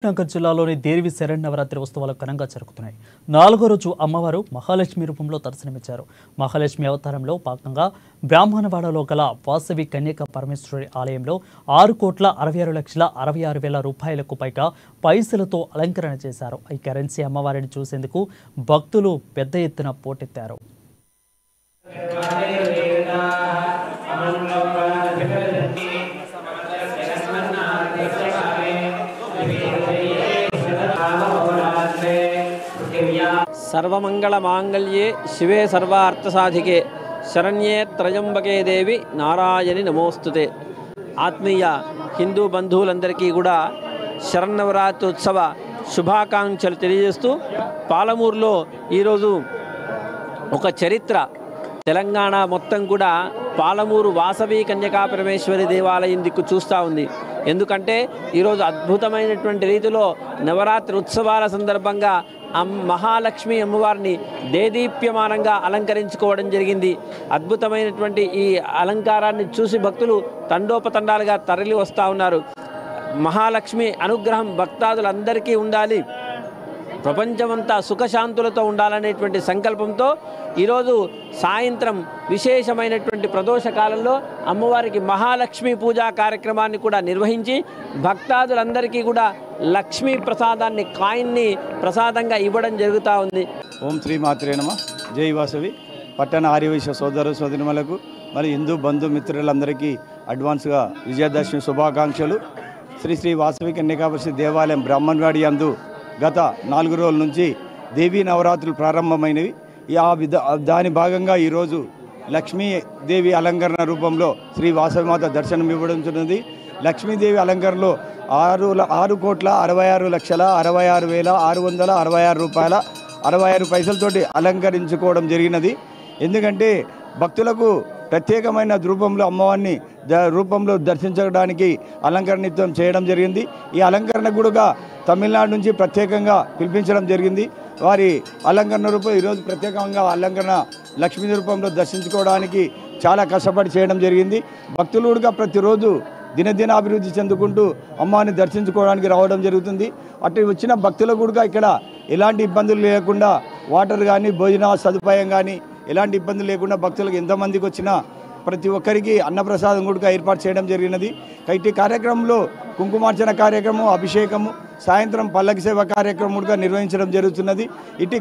నగర్ జిల్లాలోని దేవి శరన్నవరాత్రి ఉత్సవాలు ఘనంగా జరుగుతున్నాయి. 4వ రోజు అమ్మవారు మహాలక్ష్మి రూపంలో దర్శనమిచ్చారు. మహాలక్ష్మి అవతారంలో భాగంగా బ్రాహ్మణవాడలో గల వాసవి కన్యక పరమేశ్వరి ఆలయంలో 6,66,66,000 రూపాయలకు పైగా పైసలతో అలంకరణ చేశారు. ఈ కరెన్సీ అమ్మవారిని చూసేందుకు భక్తులు పెద్ద ఎత్తున పోటెత్తారు. सर्वमंगल मांगल्ये शिवे सर्वार्थसाधिके शरण्ये त्रयंबके देवी नारायणि नमोस्तुते। आत्मीय हिंदू बंधुవులందరికీ కూడా శరన్నవరాత్రి ఉత్సవ శుభాకాంక్షలు తెలియజేస్తూ పాలమూరులో ఈరోజు ఒక చరిత్ర తెలంగాణ మొత్తం కూడా పాలమూరు వాసవి కన్యకా పరమేశ్వరి దేవాలయం దిక్కు చూస్తూ ఉంది. ఎందుకంటే ఈరోజు అద్భుతమైనటువంటి రీతిలో నవరాత్రి ఉత్సవాల సందర్భంగా మహాలక్ష్మి అమ్మవారిని దేదీప్యమానంగా అలంకరించుకోవడం జరిగింది. అద్భుతమైనటువంటి ఈ అలంకారాన్ని చూసి భక్తులు తండోపతండాలుగా తరలి వస్తూ ఉన్నారు. మహాలక్ష్మి అనుగ్రహం భక్తాదులందరికీ ఉండాలి, ప్రపంచమంతా సుఖశాంతులతో ఉండాలనేటువంటి సంకల్పంతో ఈరోజు సాయంత్రం విశేషమైనటువంటి ప్రదోష కాలంలో అమ్మవారికి మహాలక్ష్మి పూజా కార్యక్రమాన్ని కూడా నిర్వహించి భక్తాదులందరికీ కూడా లక్ష్మీ ప్రసాదాన్ని కాయిన్ని ప్రసాదంగా ఇవ్వడం జరుగుతూ ఉంది. ఓం శ్రీ మాత్రే నమః. జై వాసవి. పట్టణ ఆర్యవైశ్య సోదర సోదరిమలకు మరి హిందూ బంధుమిత్రులందరికీ అడ్వాన్స్గా విజయదశమి శుభాకాంక్షలు. శ్రీ శ్రీ వాసవి కన్యకాపరిషత్ దేవాలయం బ్రాహ్మణవాడి యందు గత 4 రోజుల నుంచి దేవీ నవరాత్రులు ప్రారంభమైనవి. దాని భాగంగా ఈరోజు లక్ష్మీదేవి అలంకరణ రూపంలో శ్రీ వాసవిమాత దర్శనం ఇవ్వబడుతున్నది. లక్ష్మీదేవి అలంకరణలో 6,66,66,666 రూపాయల 66 పైసలతోటి అలంకరించుకోవడం జరిగినది. ఎందుకంటే భక్తులకు ప్రత్యేకమైన రూపంలో అమ్మవారిని రూపంలో దర్శించడానికి అలంకరణిత్వం చేయడం జరిగింది. ఈ అలంకరణ కూడా తమిళనాడు నుంచి ప్రత్యేకంగా పిలిపించడం జరిగింది. వారి అలంకరణ రూపం ఈరోజు ప్రత్యేకంగా అలంకరణ లక్ష్మీ రూపంలో దర్శించుకోవడానికి చాలా కష్టపడి చేయడం జరిగింది. భక్తులు కూడా ప్రతిరోజు దినదిన అభివృద్ధి చెందుకుంటూ అమ్మవారిని దర్శించుకోవడానికి రావడం జరుగుతుంది. అటు వచ్చిన భక్తులకు కూడా ఇక్కడ ఎలాంటి ఇబ్బందులు లేకుండా వాటర్ కానీ భోజన సదుపాయం కానీ ఎలాంటి ఇబ్బందులు లేకుండా భక్తులకు ఎంతమందికి వచ్చినా ప్రతి ఒక్కరికి అన్నప్రసాదం కూడా ఏర్పాటు చేయడం జరిగినది. ఇటు కార్యక్రమంలో కుంకుమార్చన కార్యక్రమం, అభిషేకము, సాయంత్రం పల్లకి సేవ కార్యక్రమం కూడా నిర్వహించడం జరుగుతున్నది. ఇటు